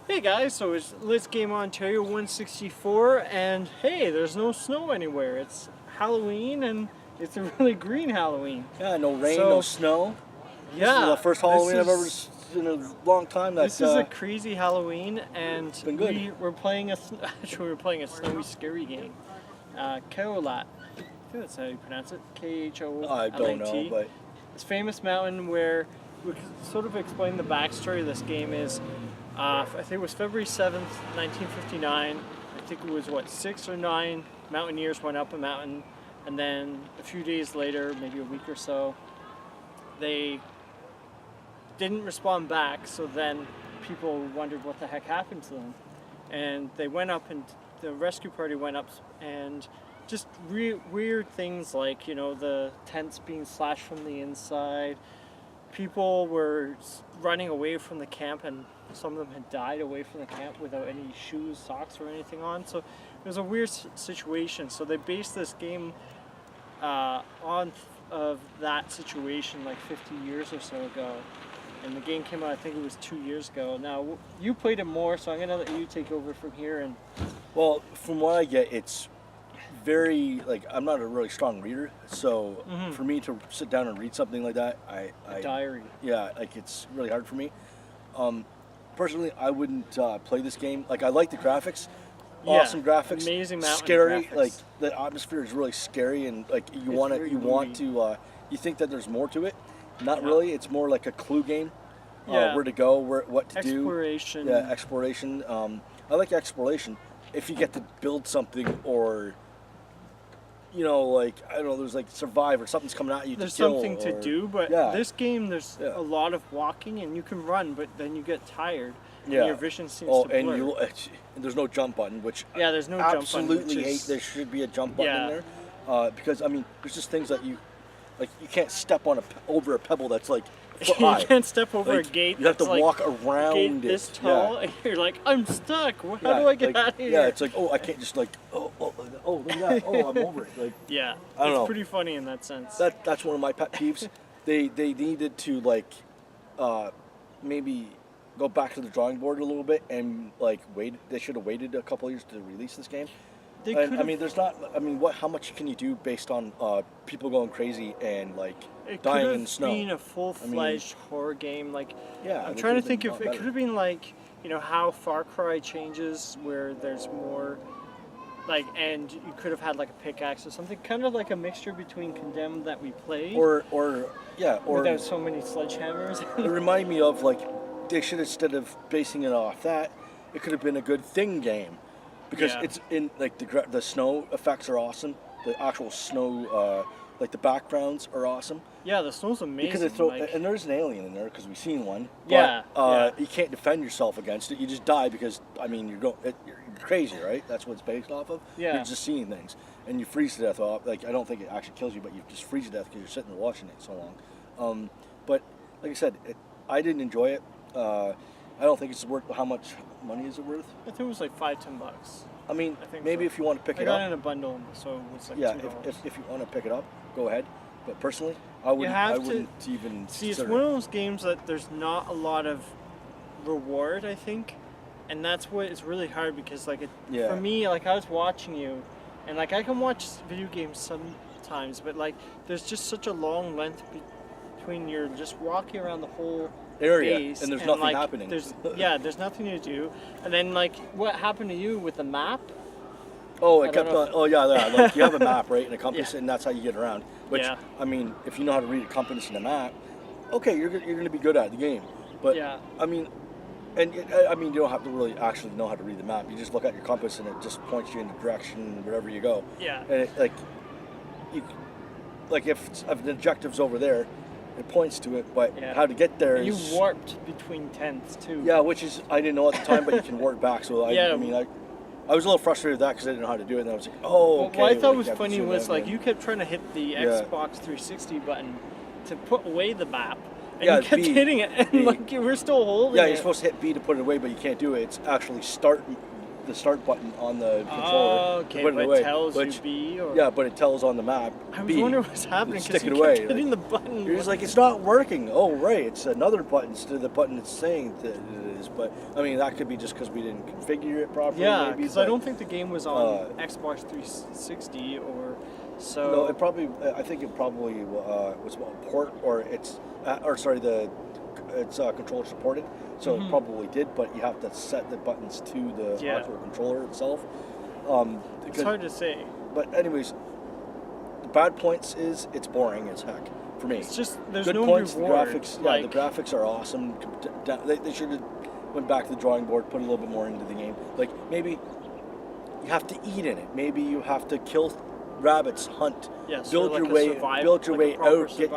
Hey guys, so it's Let's Game Ontario 164, and hey, there's no snow anywhere. It's Halloween, and it's a really green Halloween. Yeah, no rain, So, no snow. Yeah, This is the first Halloween I've ever in a long time. This is a crazy Halloween, and been good. we're playing actually we're playing a snowy, scary game. Kholat. I think that's how you pronounce it. Kholat. I don't know, but this famous mountain where we sort of explain the backstory of this game is. I think it was February 7th, 1959. I think it was, 6 or 9 mountaineers went up a mountain, and then a few days later, maybe a week or so, they didn't respond back, so then people wondered what the heck happened to them. And they went up, and the rescue party went up, and just weird things like, the tents being slashed from the inside. People were running away from the camp, and some of them had died away from the camp without any shoes, socks, or anything on. So it was a weird situation. So they based this game on of that situation like 50 years or so ago. And the game came out, I think it was 2 years ago. Now, you played it more, so I'm going to let you take over from here. And well, from what I get, it's very, I'm not a really strong reader, so for me to sit down and read something like that, a diary. Yeah, it's really hard for me. Personally, I wouldn't play this game. I like the graphics, awesome graphics, amazing mountain scary. Graphics. The atmosphere is really scary, and you think that there's more to it. Not really. It's more like a clue game. Where to go, what to do. Exploration. Yeah, exploration. I like exploration. If you get to build something, or I don't know, there's survive, or something's coming at you. There's to kill, something to do, but this game there's a lot of walking, and you can run, but then you get tired. And your vision seems to blur. And there's no jump button, which there's no jump button. Absolutely hate. There should be a jump button in there, because there's just things that you can't step on over a pebble that's foot high. You can't step over a gate. You have to walk around it. This tall, and you're like, I'm stuck. How do I get out of here? Yeah, it's I can't just look at that. I'm over it. I don't know. It's pretty funny in that sense. That's one of my pet peeves. They needed to maybe go back to the drawing board a little bit and wait. They should have waited a couple of years to release this game. There's not. How much can you do based on people going crazy and dying in the snow? It could have been a full-fledged horror game. I'm trying to think if it could have been how Far Cry changes, where there's more, and you could have had a pickaxe or something, kind of like a mixture between Condemned that we played, or without so many sledgehammers. It reminded me of they should, instead of basing it off that, it could have been a Good Thing game. Because it's in the snow effects are awesome. The actual snow, the backgrounds are awesome. Yeah, the snow's amazing. And there's an alien in there because we've seen one. But, you can't defend yourself against it. You just die because you're crazy, right? That's what it's based off of. Yeah. You're just seeing things, and you freeze to death. I don't think it actually kills you, but you just freeze to death because you're sitting and watching it so long. But like I said, I didn't enjoy it. I don't think it's worth. How much money is it worth? I think it was $5-10. I think maybe if you want to pick it up. I got it in a bundle, so it's $2. If you want to pick it up, go ahead. But personally, I wouldn't even see. It's one of those games that there's not a lot of reward, I think, and that's what is really hard because for me, I was watching you, and I can watch video games sometimes, but there's just such a long length between you're just walking around the whole area days, and there's nothing happening. There's nothing to do. And then what happened to you with the map? Oh, it kept on. Oh yeah, you have a map, right, and a compass, and that's how you get around. Which if you know how to read a compass and a map, okay, you're going to be good at the game. But you don't have to really actually know how to read the map. You just look at your compass and it just points you in the direction wherever you go. Yeah. And if the objective's over there, it points to it, but how to get there is... You warped between tents, too. Yeah, which is, I didn't know at the time, but you can warp back, so I was a little frustrated with that because I didn't know how to do it, and I was like, okay. What I thought was funny was, you kept trying to hit the Xbox 360 button to put away the map, and you kept hitting it, and you were still holding it. Yeah, you're supposed to hit B to put it away, but you can't do it. It's actually start the start button on the controller. Oh, okay, to put it but away, it tells which, you B or... Yeah, but it tells on the map. I was B, wondering what's happening because stick you it kept away. hitting Like, the button. you're just like, it's not working. Oh, right, it's another button instead of the button it's saying that it is. But I mean, that could be just because we didn't configure it properly. Yeah, because I don't think the game was on Xbox 360 or so. No, it probably. I think it probably was a port, or it's, or sorry, it's controller supported, so it probably did. But you have to set the buttons to the actual controller itself. It's hard to say. But anyways, the bad points is it's boring as heck for me. It's just there's Good no points. reward. The graphics, like, the graphics are awesome. They should have went back to the drawing board, put a little bit more into the game. Like maybe you have to eat in it. Maybe you have to kill rabbits, hunt, build your way out, get your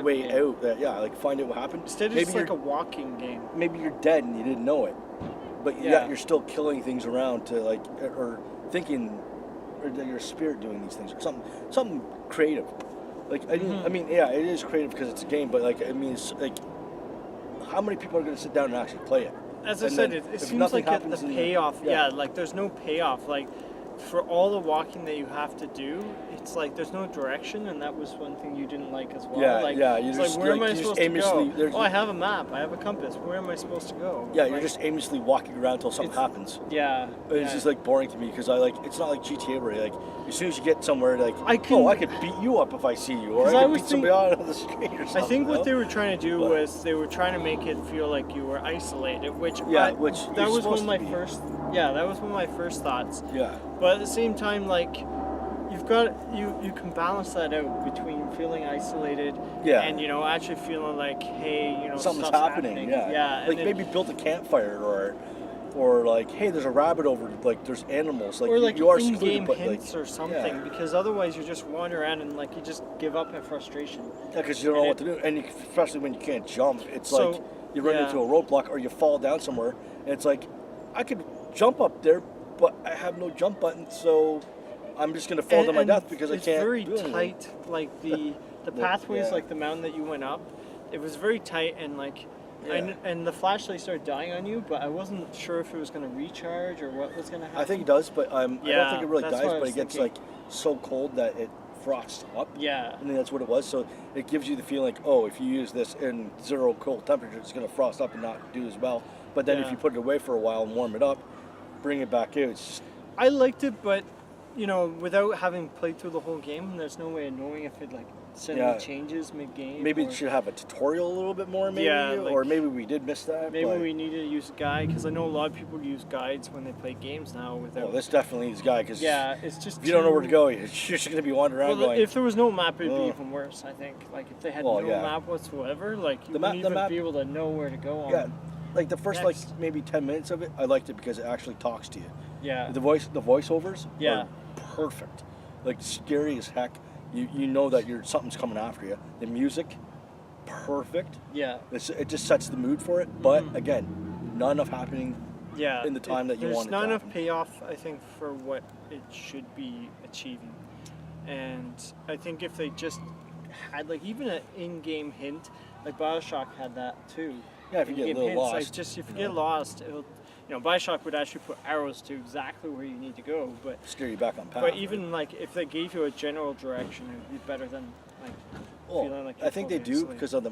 way out. Like find out what happened. Instead, it's like a walking game. Maybe you're dead and you didn't know it, but yet you're still killing things around to like, or thinking, or that your spirit doing these things, or something creative. Like I mean, it is creative because it's a game, but like I mean, it's like how many people are going to sit down and actually play it? As I said, it seems like the payoff. Like there's no payoff. Like for all the walking that you have to do, it's like there's no direction, and that was one thing you didn't like as well. You're just where am I supposed to go? Oh, I have a map. I have a compass. Where am I supposed to go? Yeah, you're just aimlessly walking around until something happens. Yeah, it's just like boring to me because it's not like GTA where like as soon as you get somewhere like I could beat you up if I see you, or I could beat somebody out on the street or something. I think what they were trying to do was they were trying to make it feel like you were isolated, that was one of my first. Yeah, that was one of my first thoughts. Yeah. But at the same time, like you can balance that out between feeling isolated and actually feeling like, hey, something's happening. Yeah. Like maybe build a campfire or like, hey, there's a rabbit over, like there's animals, like, or like you are in-game secluded, hints or something, because otherwise you just wander around and like you just give up in frustration. Yeah, because you don't know what to do, and especially when you can't jump, it's like you run into a roadblock or you fall down somewhere, and it's like I could jump up there, but I have no jump button, so I'm just gonna fall to my death because I can't. It's very tight, like the pathways, like the mountain that you went up, it was very tight, and like. And the flashlight started dying on you, but I wasn't sure if it was going to recharge or what was going to happen. I think it does, but I don't think it really dies, but it gets like so cold that it frosts up. Yeah. I think that's what it was. So it gives you the feeling like, oh, if you use this in zero cold temperature, it's going to frost up and not do as well. But then if you put it away for a while and warm it up, bring it back out, it's just... I liked it, but, without having played through the whole game, there's no way of knowing if it, suddenly changes mid-game. Maybe it should have a tutorial a little bit more, maybe, or maybe we did miss that. Maybe we need to use a guide, because I know a lot of people use guides when they play games now. Without. This definitely is a guide, because it's just if you don't know where to go, you're just going to be wandering around going... If there was no map, it'd be even worse, I think. Like, if they had no map whatsoever, you wouldn't even be able to know where to go on. Yeah, like the first, maybe 10 minutes of it, I liked it because it actually talks to you. Yeah. The voiceovers are perfect. Like, scary as heck. You know that something's coming after you. The music, perfect. Yeah. It just sets the mood for it. But again, not enough happening in the time that you want it to happen. There's not enough payoff, I think, for what it should be achieving. And I think if they just had even an in-game hint, like BioShock had that too. Yeah, if you get a little lost. If you get lost, it'll... BioShock would actually put arrows to exactly where you need to go, but steer you back on path. But even if they gave you a general direction, it would be better than feeling like. I think they do because of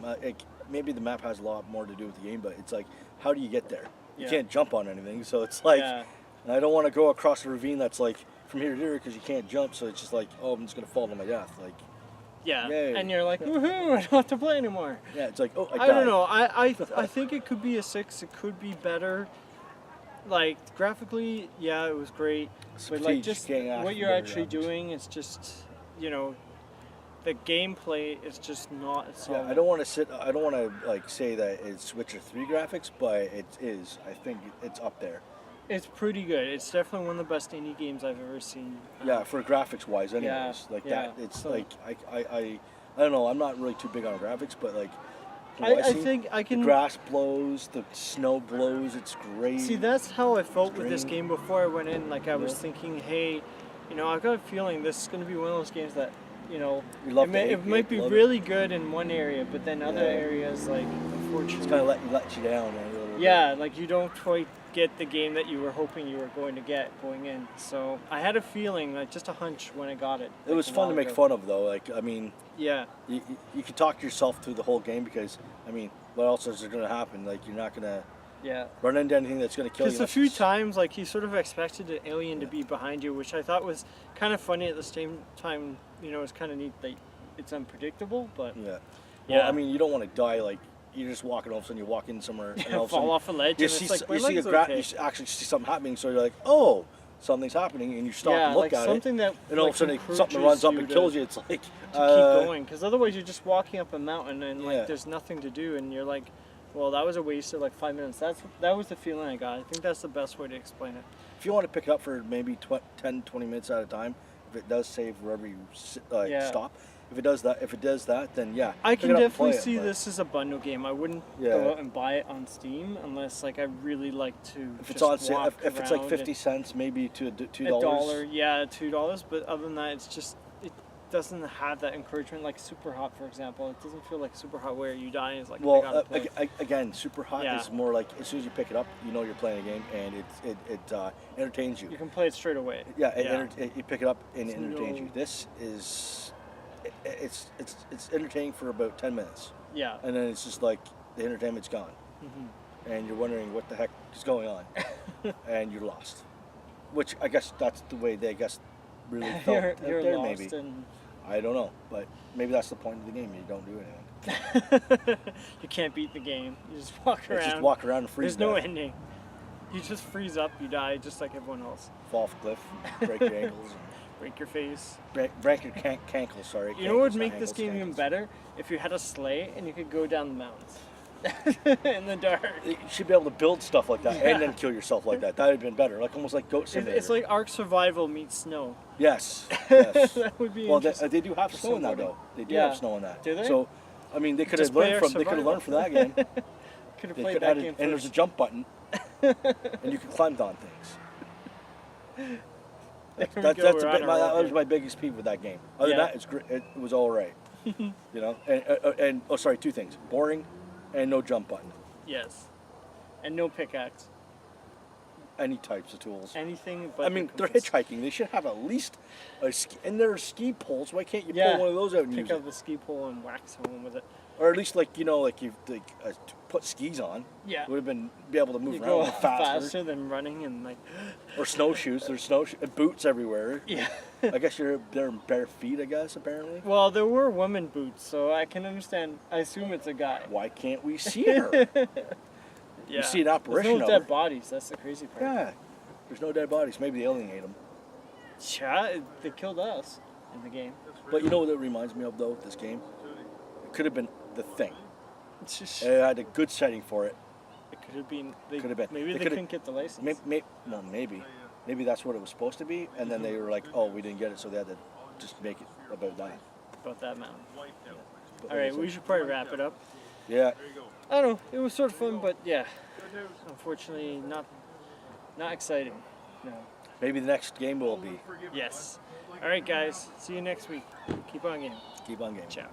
maybe the map has a lot more to do with the game, but it's like, how do you get there? You can't jump on anything, so it's like, and I don't want to go across a ravine that's like from here to here because you can't jump, so it's just like, oh, I'm just gonna fall to my death, like. Yeah, and you're like, woohoo! I don't have to play anymore. Yeah, it's like, oh, I don't know. I think it could be a 6. It could be better. Like, graphically, it was great, but just what you're actually doing is just, the gameplay is just not solid. Yeah, I don't want to say that it's Witcher 3 graphics, but it is. I think it's up there. It's pretty good. It's definitely one of the best indie games I've ever seen. For graphics wise, anyways. That, it's I don't know, I'm not really too big on graphics, but I think I can... The grass blows, the snow blows, it's great. See, that's how I felt with this game before I went in. I was thinking, hey, I've got a feeling this is going to be one of those games that, it might be really good in one area, but then other areas, unfortunately... It's going to let you down a little little Yeah, like you don't quite get the game that you were hoping you were going to get going in. So I had a feeling, like just a hunch when I got it. bit. It was fun to make fun of, though. Like, I mean, Yeah. you can talk to yourself through the whole game because, I mean, what else is going to happen? Like, you're not going to Yeah. run into anything that's going to kill you. Because a few times, like, you sort of expected an alien to be behind you, which I thought was kind of funny at the same time. You know, it's kind of neat that it's unpredictable, but Yeah. Yeah. Well, I mean, you don't want to die. Like, you're just walking, all of a sudden you walk in somewhere, and all of a fall sudden off a ledge, you and see, it's like, my you see leg's a okay. you actually see something happening, so you're like, oh, something's happening, and you stop Yeah, and look like at something it, that and all of a sudden something runs up and kills you. It's like to keep going, because otherwise you're just walking up a mountain and Yeah. like there's nothing to do, and you're like, well, that was a waste of like 5 minutes. That was the feeling I got. I think that's the best way to explain it. If you want to pick it up for maybe 10, 20 minutes at a time, if it does save wherever you Yeah. stop, if it does that, then yeah. I pick can it up and definitely play it, see but this as a bundle game. I wouldn't Yeah. go out and buy it on Steam unless like I really like to. If it's just on sale, walk if it's like around 50 and- cents, maybe to a $2. dollar, yeah, $2. But other than that, it doesn't have that encouragement like Super Hot, for example. It doesn't feel like Super Hot where you die and it's like I Well, gotta play. again, Super Hot Yeah. is more like as soon as you pick it up, you know you're playing a game, and it entertains you. You can play it straight away. Yeah, you pick it up and it There's entertains no- you. This is it's entertaining for about 10 minutes, Yeah. and then it's just like the entertainment's gone, Hmm. and you're wondering what the heck is going on, and you're lost. Which I guess that's the way they really felt out you're there. lost Maybe and I don't know, but maybe that's the point of the game. You don't do anything. you can't beat the game. You just walk around. It's just walk around and freeze. There's no death. ending. You just freeze up, you die just like everyone else. Fall off a cliff, break your ankles. Break your face. Break your cankles, sorry. You know what would Cankles, not make this ankles, game even cankles. better? If you had a sleigh and you could go down the mountains. In the dark. You should be able to build stuff like that Yeah. and then kill yourself like that. That would have been better. Like almost like Goat Simulator. It's like Ark Survival meets snow. Yes. Yes. That would be Well, interesting. they do have for snow in that somebody. though. They do Yeah. have snow in that. Do they? So, I mean, they could Just have play learned Ark from. They could have learned from that Survival. game. Could have They played could that have game and there's a first. jump button, and you can climb on things. There we That's go, a we're bit. on a That roll was here. my biggest peeve with that game. Other Yeah. than that, it's great. It was all right. You know, and oh, sorry, two things: boring, and no jump button. Yes. And no pickaxe. Any types of tools. Anything but I mean, the they're compass. hitchhiking. They should have at least a ski, and there are ski poles. Why can't you Yeah. pull one of those out and Pick use up it? the ski pole and wax someone with it. Or at least like like you put skis on. Yeah. Would have been be able to move You around go a little faster. faster than running and like. Or snowshoes. There's boots everywhere. Yeah. I guess they're in bare feet. I guess apparently. Well, there were women boots, so I can understand. I assume it's a guy. Why can't we see her? Yeah. see an apparition There's no of dead her. bodies. That's the crazy part. Yeah. There's no dead bodies. Maybe the alien ate them. Yeah, they killed us in the game. But you know what it reminds me of though? This game. It could have been The Thing. It's just, It had a good setting for it. it could have been. Could have been. Maybe They they could've- couldn't get the license. Maybe. Maybe that's what it was supposed to be, and then they were like, "Oh, we didn't get it," so they had to just make it about that. About that mountain. But All right, we should probably wrap it up. Yeah. I don't know. It was sort of fun, but yeah, unfortunately, not exciting. No. Maybe the next game will be. Yes. All right, guys. See you next week. Keep on game. Keep on game. Ciao.